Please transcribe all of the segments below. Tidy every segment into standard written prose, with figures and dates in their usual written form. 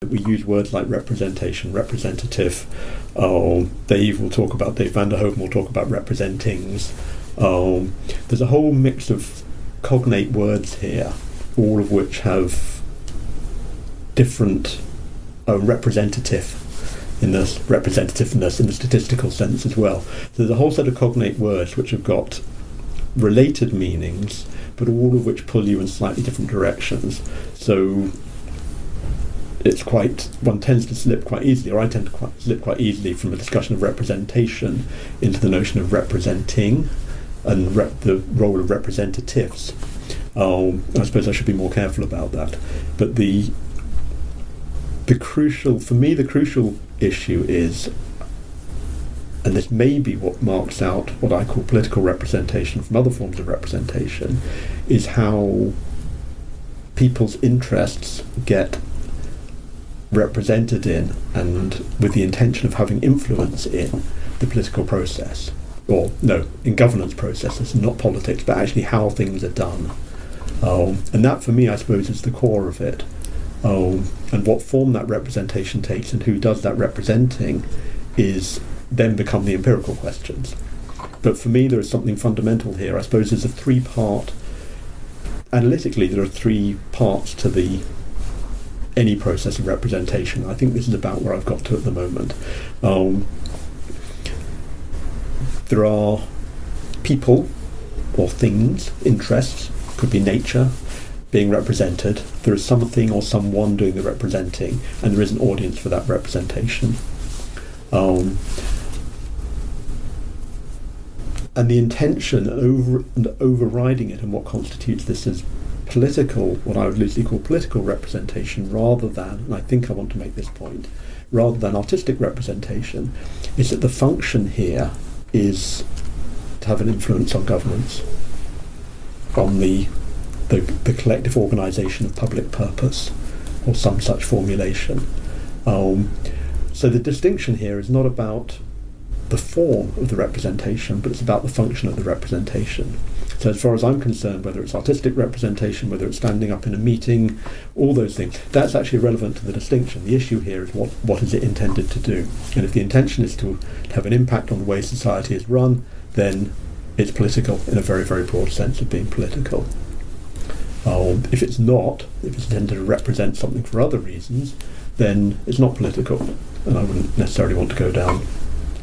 we use words like representation, representative. Dave will talk about, Dave van der Hoeven will talk about representings. There's a whole mix of cognate words here, all of which have different representative in the representativeness in the statistical sense as well. So there's a whole set of cognate words which have got related meanings, but all of which pull you in slightly different directions. So one tends to slip quite easily, or I tend to slip quite easily from a discussion of representation into the notion of representing and the role of representatives. I suppose I should be more careful about that. But the crucial issue is, and this may be what marks out what I call political representation from other forms of representation, is how people's interests get represented in and with the intention of having influence in the political process. Or, no, in governance processes, not politics, but actually how things are done. And that, for me, I suppose, is the core of it. And what form that representation takes and who does that representing is then become the empirical questions. But for me, there is something fundamental here. I suppose there's a three-part, analytically, there are three parts to any process of representation. I think this is about where I've got to at the moment. There are people or things, interests, could be nature, being represented. There is something or someone doing the representing, and there is an audience for that representation. And the intention and overriding it, and what constitutes this as political, what I would loosely call political representation, rather than, and I think I want to make this point, rather than artistic representation, is that the function here is to have an influence on governance, on the collective organisation of public purpose, or some such formulation. So the distinction here is not about the form of the representation, but it's about the function of the representation. So as far as I'm concerned, whether it's artistic representation, whether it's standing up in a meeting, all those things, that's actually relevant to the distinction. The issue here is what is it intended to do? And if the intention is to have an impact on the way society is run, then it's political in a very, very broad sense of being political. If it's not, if it's intended to represent something for other reasons, then it's not political. And I wouldn't necessarily want to go down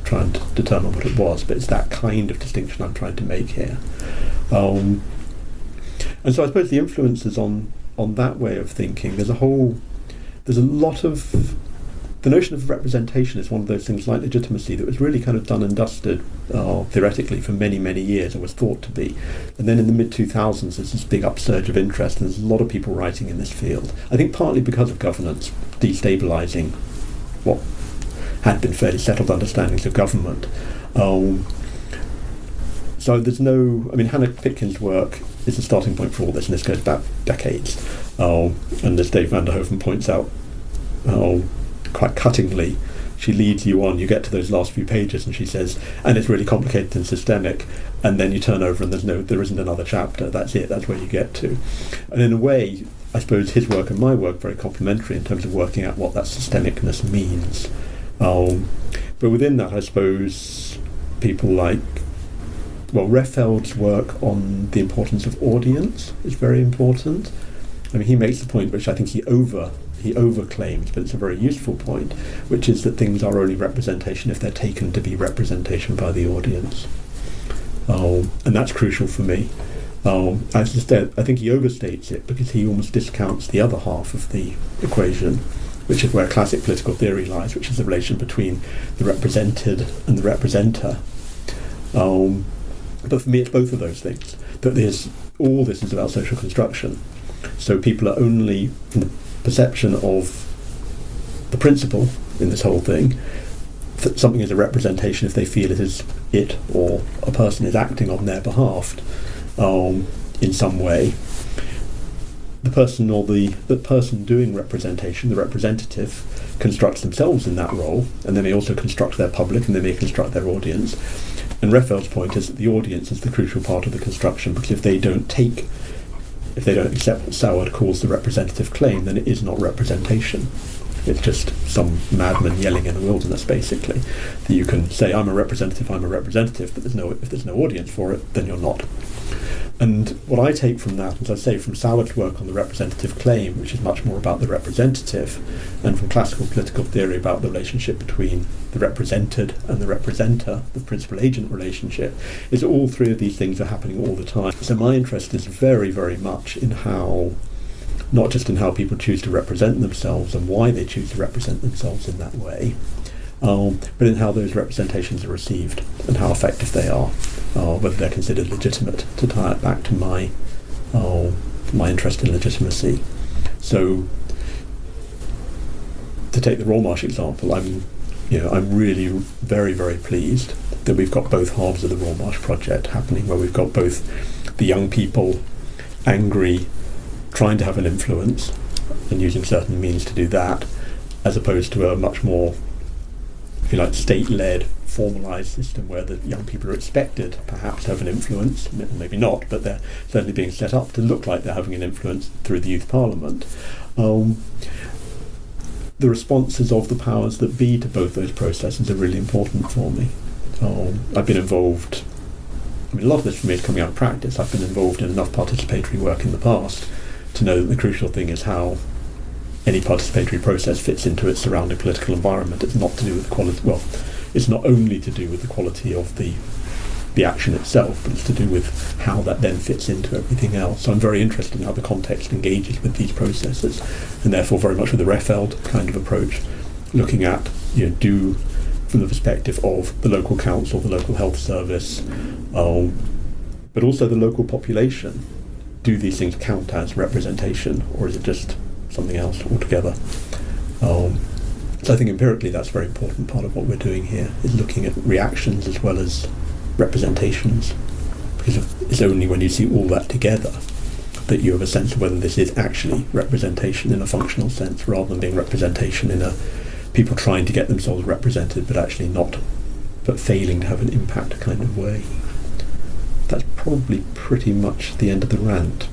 trying to determine what it was, but it's that kind of distinction I'm trying to make here. And so I suppose the influences on that way of thinking, there's a lot of, the notion of representation is one of those things like legitimacy that was really kind of done and dusted theoretically for many, many years, or was thought to be. And then in the mid-2000s there's this big upsurge of interest, and there's a lot of people writing in this field. I think partly because of governance destabilising what had been fairly settled understandings of government. So there's Hannah Pitkin's work is the starting point for all this, and this goes back decades. And as Dave van der Hoeven points out, quite cuttingly, she leads you on. You get to those last few pages, and she says, and it's really complicated and systemic. And then you turn over, and there isn't another chapter. That's it. That's where you get to. And in a way, I suppose his work and my work are very complementary in terms of working out what that systemicness means. But within that, I suppose people like, Reffeld's work on the importance of audience is very important. I mean, he makes the point, which I think he overclaims, but it's a very useful point, which is that things are only representation if they're taken to be representation by the audience. And that's crucial for me. I think he overstates it because he almost discounts the other half of the equation, which is where classic political theory lies, which is the relation between the represented and the representer. But for me, it's both of those things. That all this is about social construction. So people are only, in the perception of the principle in this whole thing, that something is a representation if they feel it or a person is acting on their behalf in some way. The person doing representation, the representative, constructs themselves in that role, and they may also construct their public, and they may construct their audience. And Reffeld's point is that the audience is the crucial part of the construction, because if they don't accept what Sauer calls the representative claim, then it is not representation. It's just some madman yelling in the wilderness, basically. That you can say, I'm a representative, but if there's no audience for it, then you're not. And what I take from that, as I say, from Sauer's work on the representative claim, which is much more about the representative, and from classical political theory about the relationship between the represented and the representer, the principal-agent relationship, is that all three of these things are happening all the time. So my interest is very, very much in how, not just in how people choose to represent themselves and why they choose to represent themselves in that way, but in how those representations are received and how effective they are, whether they're considered legitimate, to tie it back to my interest in legitimacy. So, to take the Royal Marsh example, I'm really very, very pleased that we've got both halves of the Royal Marsh project happening, where we've got both the young people angry, trying to have an influence and using certain means to do that, as opposed to a much more, if you like, state-led, formalised system where the young people are expected perhaps to have an influence, maybe not, but they're certainly being set up to look like they're having an influence through the youth parliament. The responses of the powers that be to both those processes are really important for me. I've been involved, a lot of this for me is coming out of practice. I've been involved in enough participatory work in the past to know that the crucial thing is how any participatory process fits into its surrounding political environment. It's not to do with the quality, it's not only to do with the quality of the action itself, but it's to do with how that then fits into everything else. So I'm very interested in how the context engages with these processes, and therefore very much with the Refeld kind of approach, looking at, from the perspective of the local council, the local health service, but also the local population. Do these things count as representation, or is it just something else altogether? So I think empirically that's a very important part of what we're doing here, is looking at reactions as well as representations, because it's only when you see all that together that you have a sense of whether this is actually representation in a functional sense, rather than being representation in a people trying to get themselves represented but actually not, but failing to have an impact kind of way. That's probably pretty much the end of the rant.